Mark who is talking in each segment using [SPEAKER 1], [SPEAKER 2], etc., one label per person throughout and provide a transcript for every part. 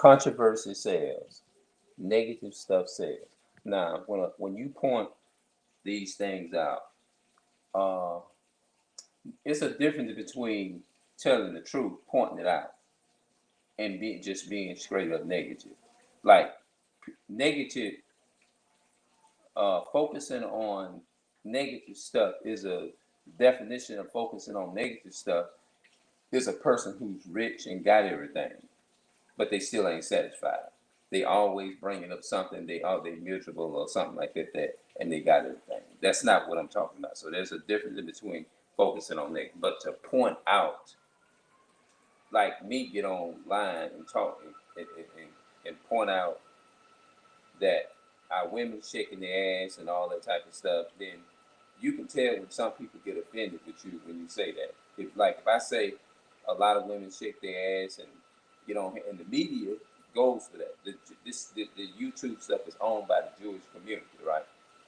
[SPEAKER 1] Controversy sells. Negative stuff sells. Now, when you point these things out, uh, it's a difference between telling the truth, pointing it out, and just being straight up negative. Like negative, focusing on negative stuff is a definition of focusing on negative stuff is a person who's rich and got everything, but they still ain't satisfied. They always bringing up something they miserable or something like that, and they got everything. That's not what I'm talking about. So there's a difference in between focusing on negative, but to point out, like me, get online and talk and point out that our women shaking their ass and all that type of stuff, then you can tell when some people get offended with you when you say that. If I say a lot of women shake their ass and and the media goes for that. The YouTube stuff is owned by the Jewish community, right?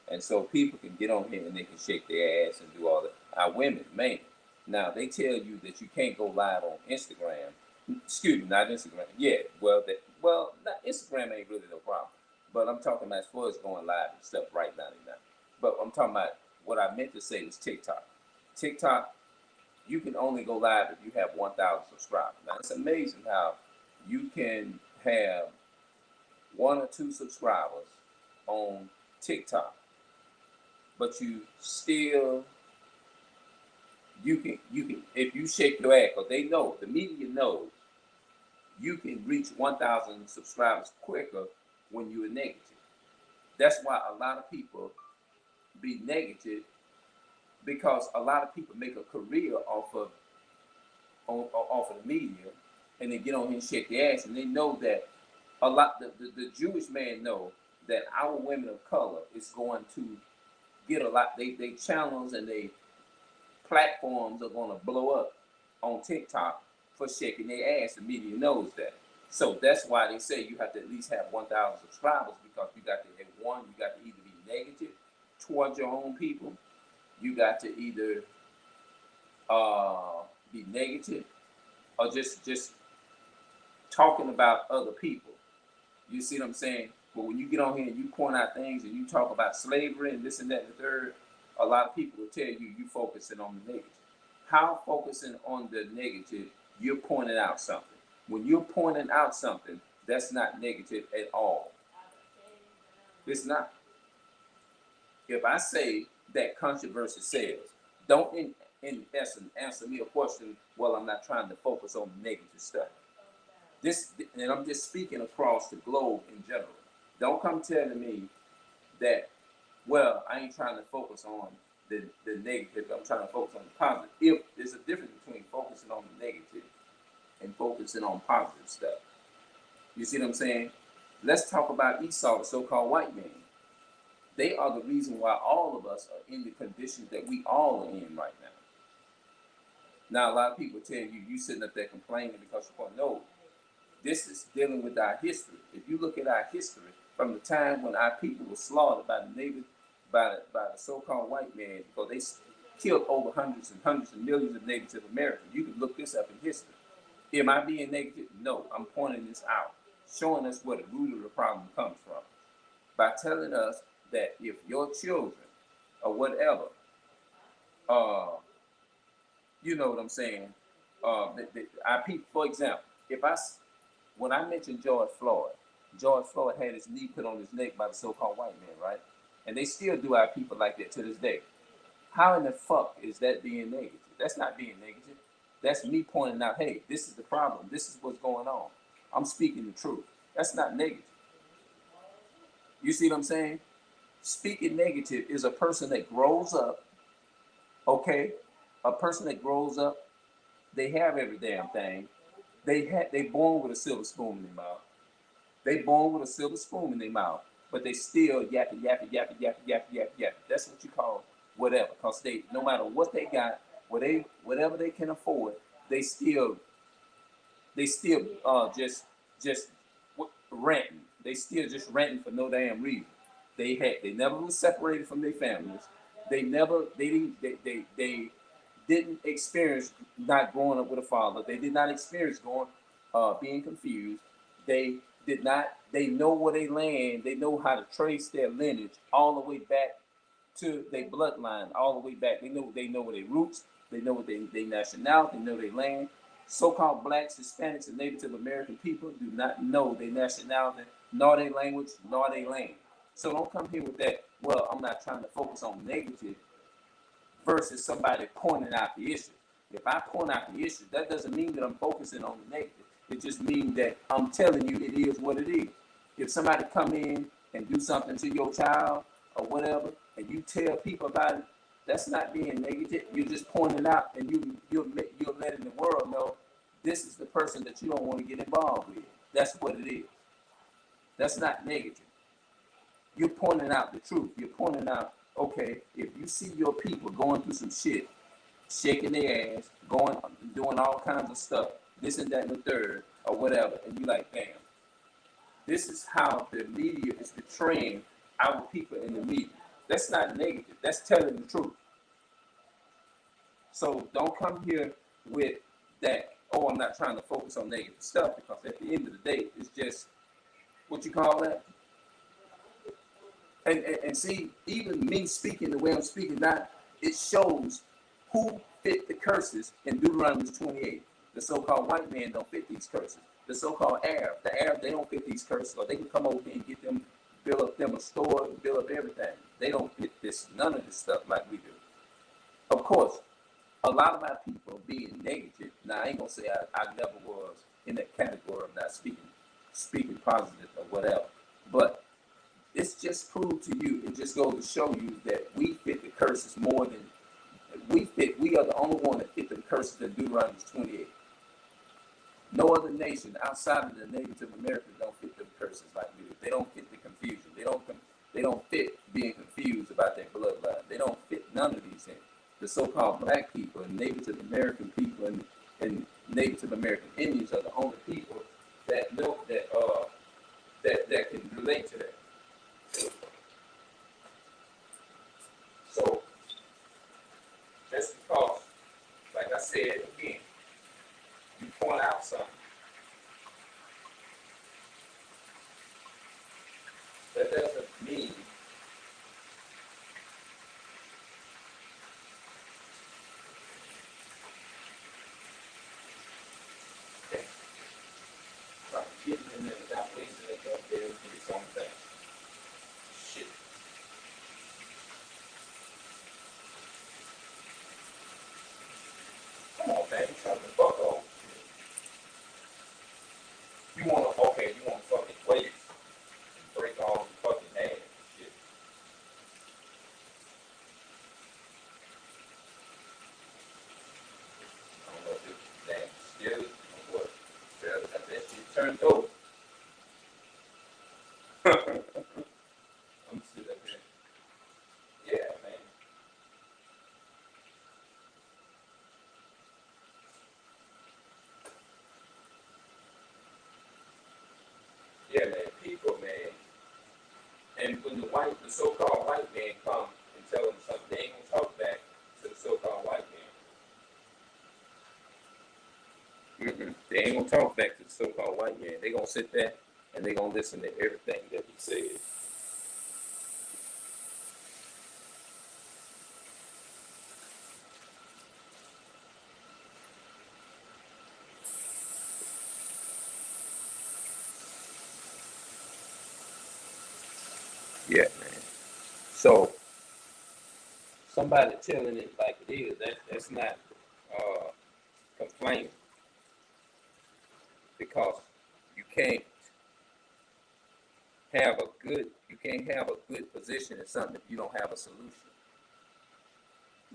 [SPEAKER 1] And so people can get on here and they can shake their ass and do all that. Our women, man. Now they tell you that you can't go live on Instagram. Excuse me, not Instagram. Yeah, not Instagram ain't really no problem. But I'm talking about as far as going live and stuff right now. But I'm talking about what I meant to say was TikTok. TikTok, you can only go live if you have 1,000 subscribers. Now it's amazing how you can have one or two subscribers on TikTok, but you can if you shake your ass, because they know the media knows you can reach 1,000 subscribers quicker when you're negative. That's why a lot of people be negative, because a lot of people make a career off of the media, and they get on here and shake their ass, and they know that the Jewish man know that our women of color is going to get a lot. They channels and they platforms are going to blow up on TikTok for shaking their ass. The media knows that. So that's why they say you have to at least have 1,000 subscribers, because you got to have one. You got to either be negative towards your own people. You got to either be negative or just talking about other people. You see what I'm saying? But when you get on here and you point out things and you talk about slavery and this and that and the third, a lot of people will tell you focusing on the negative. How focusing on the negative, you're pointing out something. When you're pointing out something, that's not negative at all. It's not. If I say that controversy sells, don't in essence answer me a question, well, I'm not trying to focus on negative stuff. And I'm just speaking across the globe in general. Don't come telling me that, well, I ain't trying to focus on the negative. I'm trying to focus on the positive. If there's a difference between focusing on the negative and focusing on positive stuff. You see what I'm saying? Let's talk about Esau, the so-called white man. They are the reason why all of us are in the conditions that we all are in right now. Now, a lot of people tell you sitting up there complaining because you want to know. This is dealing with our history. If you look at our history, from the time when our people were slaughtered by the native, by the so-called white man, because they killed over hundreds of millions of Native Americans. You can look this up in history. Am I being negative? No, I'm pointing this out, showing us where the root of the problem comes from, by telling us that if your children or whatever, uh, you know what I'm saying, our people, for example, when I mentioned George Floyd had his knee put on his neck by the so-called white man, right? And they still do our people like that to this day. How in the fuck is that being negative? That's not being negative. That's me pointing out, hey, this is the problem. This is what's going on. I'm speaking the truth. That's not negative. You see what I'm saying? Speaking negative is a person that grows up, okay? A person that grows up, they have every damn thing. They born with a silver spoon in their mouth. They born with a silver spoon in their mouth, but they still yapping, yapping, yapping, yapping, yapping, yapping, yapping. That's what you call whatever. Cause no matter what they got, whatever they can afford, they still just ranting. They still just ranting for no damn reason. They never was separated from their families. They didn't experience not growing up with a father. They did not experience being confused. They did not. They know where they land. They know how to trace their lineage all the way back to their bloodline, all the way back. They know where their roots. They know what they nationality. They know their land. So-called blacks, Hispanics, and Native American people do not know their nationality, nor their language, nor their land. So don't come here with that. Well, I'm not trying to focus on negative versus somebody pointing out the issue. If I point out the issue, that doesn't mean that I'm focusing on the negative. It just means that I'm telling you it is what it is. If somebody come in and do something to your child or whatever, and you tell people about it, that's not being negative. You're just pointing out, and you're letting the world know this is the person that you don't want to get involved with. That's what it is. That's not negative. You're pointing out the truth. You're pointing out, okay, if you see your people going through some shit, shaking their ass, doing all kinds of stuff, this and that and the third, or whatever, and you like, damn, this is how the media is portraying our people in the media. That's not negative. That's telling the truth. So don't come here with that, oh, I'm not trying to focus on negative stuff, because at the end of the day, it's just, what you call that? And see, even me speaking the way I'm speaking now, it shows who fit the curses in Deuteronomy 28. The so-called white man don't fit these curses. The so-called Arab, they don't fit these curses, or they can come over here and get them, build up them a store, build up everything. They don't fit none of this stuff like we do. Of course, a lot of my people being negative. Now, I ain't gonna say I never was in that category of not speaking positive or whatever, but it's just proved to you, it just goes to show you that we fit the curses more than we are the only one that fit the curses in Deuteronomy 28. No other nation outside of the Native Americans don't fit the curses like we do. They don't fit the confusion. They don't fit being confused about their bloodline. They don't fit none of these things. The so-called black people and Native American people and Native American Indians are the only people that know that can relate to that. So just because, like I said again, you point out something, that doesn't mean that I'm getting in there without wasting it up there and do something. Shit. Come on, man, you trying to fuck off. You wanna fucking wait and break all the fucking ass and shit. I don't know if it's damn still or what. That shit turned over. I'm sitting up here. Yeah, man. Yeah, man. People, man. And when the so-called white man come and tell them something, they ain't gonna talk back to the so-called white man. They ain't gonna talk back to the so-called white man. They gonna sit there and they gonna listen to everything that he says. Yeah, man. So somebody telling it like it is, that's not complaining, because you can't you can't have a good position in something if you don't have a solution.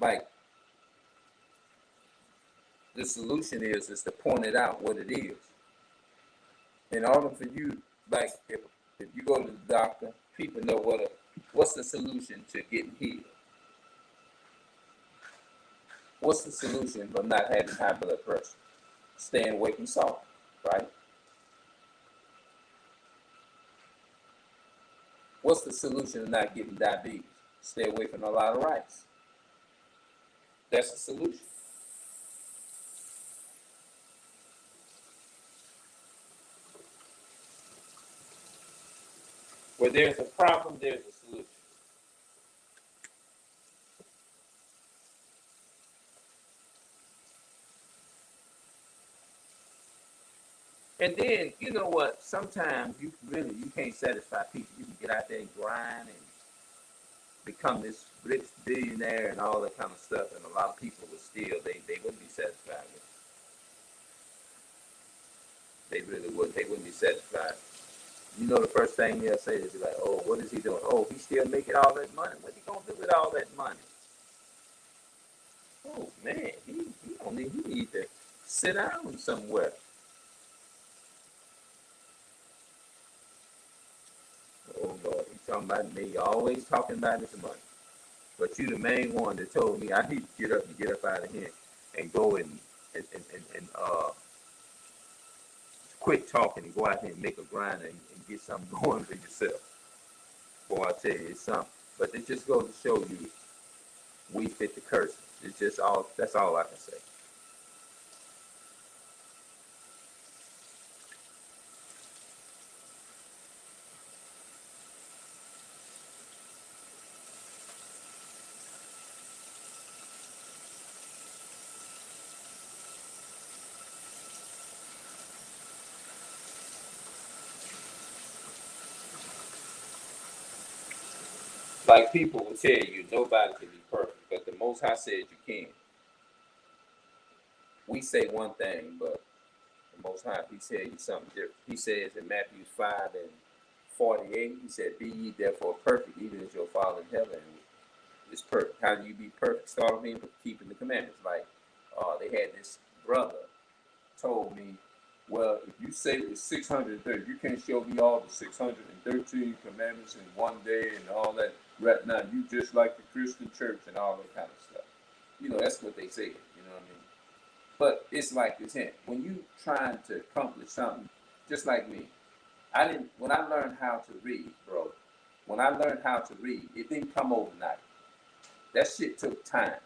[SPEAKER 1] Like, the solution is to point it out what it is. In order for you, like, if you go to the doctor, people know what's the solution to getting healed. What's the solution for not having high blood pressure? Staying away from salt, right? What's the solution to not getting diabetes? Stay away from a lot of rice. That's the solution. Where there's a problem, there's a solution. And then, you know what? Sometimes you can't satisfy people. You can get out there and grind and become this rich billionaire and all that kind of stuff, and a lot of people would still they wouldn't be satisfied with it. They really would. They wouldn't be satisfied. You know, the first thing they'll say is like, "Oh, what is he doing? Oh, he's still making all that money. What he gonna do with all that money? Oh man, he need to sit down somewhere." Oh Lord, he's talking about me. Always talking about this money. But you the main one that told me I need to get up out of here and go and quit talking and go out here and make a grind and get something going for yourself. Boy, I tell you, it's something. But it just goes to show you we fit the curse. It's just all that's all I can say. Like people will tell you nobody can be perfect, but the most High said you can. We say one thing, but the most high he tell you something different. He says in Matthew 5:48, he said, "Be ye therefore perfect, even as your Father in heaven is perfect." How do you be perfect? Start off being keeping the commandments. Like they had this brother told me, "Well, if you say it's 630, you can't show me all the 613 commandments in one day and all that. Right now, you just like the Christian church and all that kind of stuff." You know, that's what they say. You know what I mean? But it's like this here. When you trying to accomplish something, just like me, I didn't when I learned how to read, bro. When I learned how to read, it didn't come overnight. That shit took time.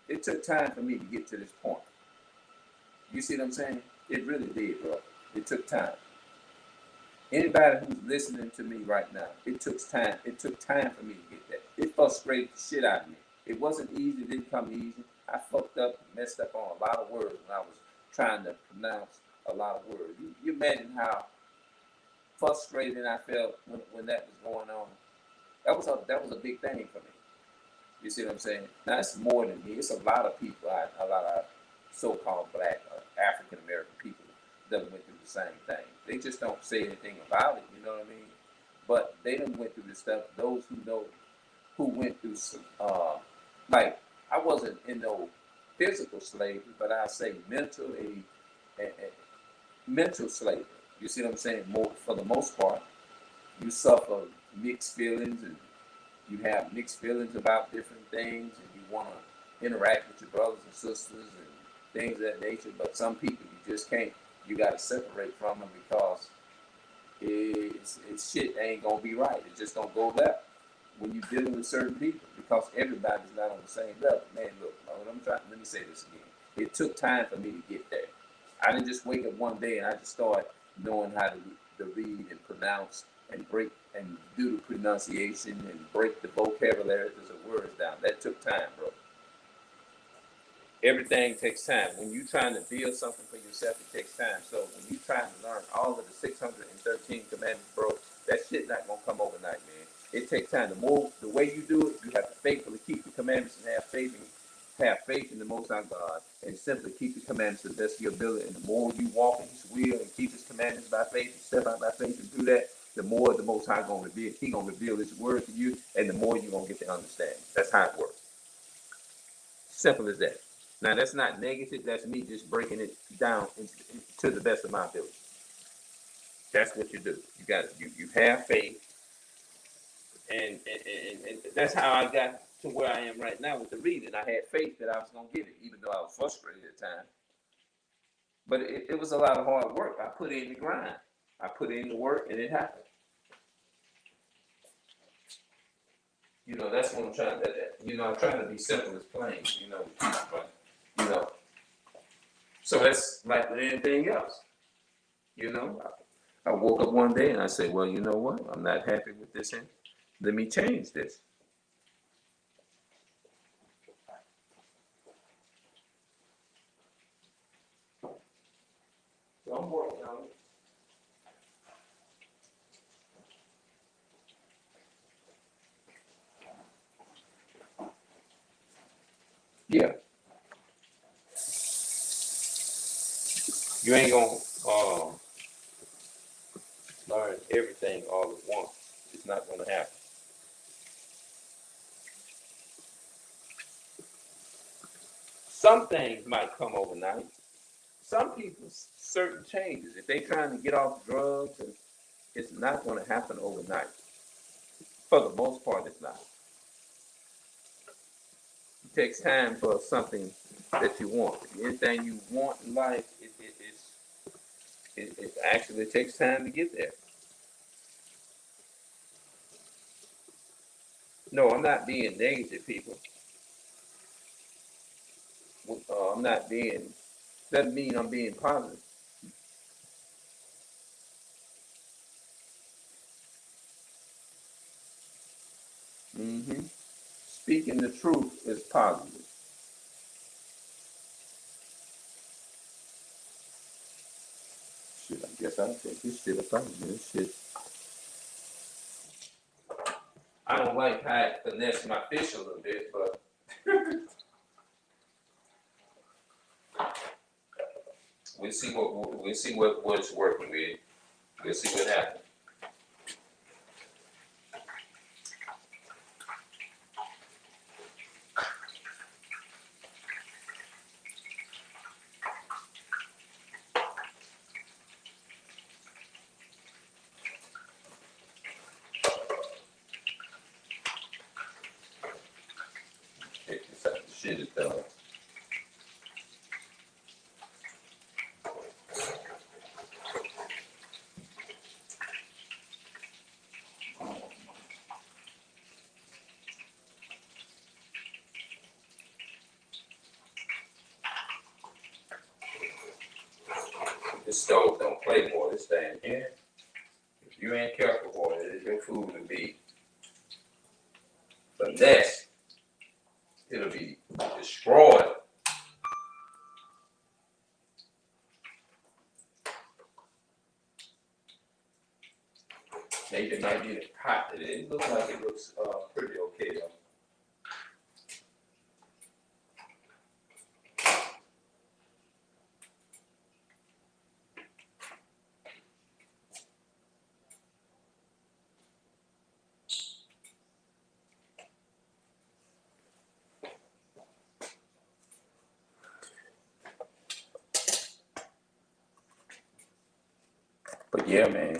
[SPEAKER 1] It took time for me to get to this point. You see what I'm saying? It really did, bro. It took time. Anybody who's listening to me right now, it took time. It took time for me to get that. It frustrated the shit out of me. It wasn't easy. It didn't come easy. I fucked up, messed up on a lot of words when I was trying to pronounce a lot of words. You imagine how frustrated I felt when that was going on. That was a big thing for me. You see what I'm saying? Now it's more than me. It's a lot of people, a lot of so-called black African American people that went through the same thing. They just don't say anything about it. You know what I mean? But they done went through this stuff. Those who know who went through like I wasn't in no physical slavery, but I say mental slavery. You see what I'm saying? More for the most part, you suffer mixed feelings and you have mixed feelings about different things, and you want to interact with your brothers and sisters and things of that nature. But some people you just can't. You got to separate from them because it's shit ain't gonna be right. It just don't go left when you're dealing with certain people because everybody's not on the same level. Man, look, let me say this again. It took time for me to get there. I didn't just wake up one day and I just started knowing how to read and pronounce and break and do the pronunciation and break the vocabulary of words down. That took time, bro. Everything takes time. When you're trying to build something for yourself, it takes time. So when you're trying to learn all of the 613 commandments, bro, that shit not gonna come overnight, man. It takes time. The way you do it, you have to faithfully keep the commandments and have faith in the Most High God, and simply keep the commandments to the best of your ability. And the more you walk in His will and keep His commandments by faith and step out by faith and do that, the more the Most High gonna reveal. He gonna reveal His word to you, and the more you gonna get to understand. That's how it works. Simple as that. Now that's not negative. That's me just breaking it down to the best of my ability. That's what you do. You got you have faith, and that's how I got to where I am right now with the reading. I had faith that I was gonna get it, even though I was frustrated at times. But it was a lot of hard work. I put in the grind. I put in the work, and it happened. You know, that's what I'm trying to. I'm trying to be simple as plain. But you know. So that's like with anything else. You know, I woke up one day and I said, well, you know what? I'm not happy with this. And let me change this. So I'm working on it. Yeah. You ain't gonna learn everything all at once. It's not gonna happen. Some things might come overnight. Some people, certain changes, if they trying to get off drugs, and it's not gonna happen overnight. For the most part, it's not. It takes time for something that you want. Anything you want in life, it actually takes time to get there. No, I'm not being negative, people. I'm not being, doesn't mean I'm being positive. hmm Speaking the truth is positive. Shit, I guess I'll take this shit up out of here. This shit. I don't like how it finesse my fish a little bit, but we'll see what it's working with. We'll see what happens. Check this out. The shit is done. This stove don't play more. This thing here. If you ain't careful for it, your food will be the nest. It'll be destroyed. Maybe it might be hot today. It looks like it looks pretty okay though. But yeah, man.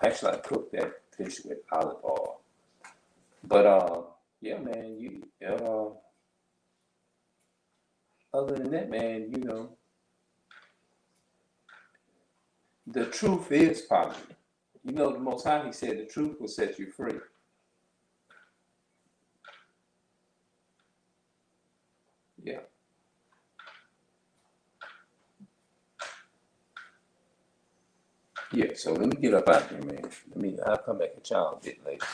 [SPEAKER 1] Actually, I cooked that fish with olive oil. But yeah, man. Other than that, man, the truth is positive. The Most High, He said, the truth will set you free. Yeah. Yeah. So let me get up out here, man. I'll come back at y'all a bit later.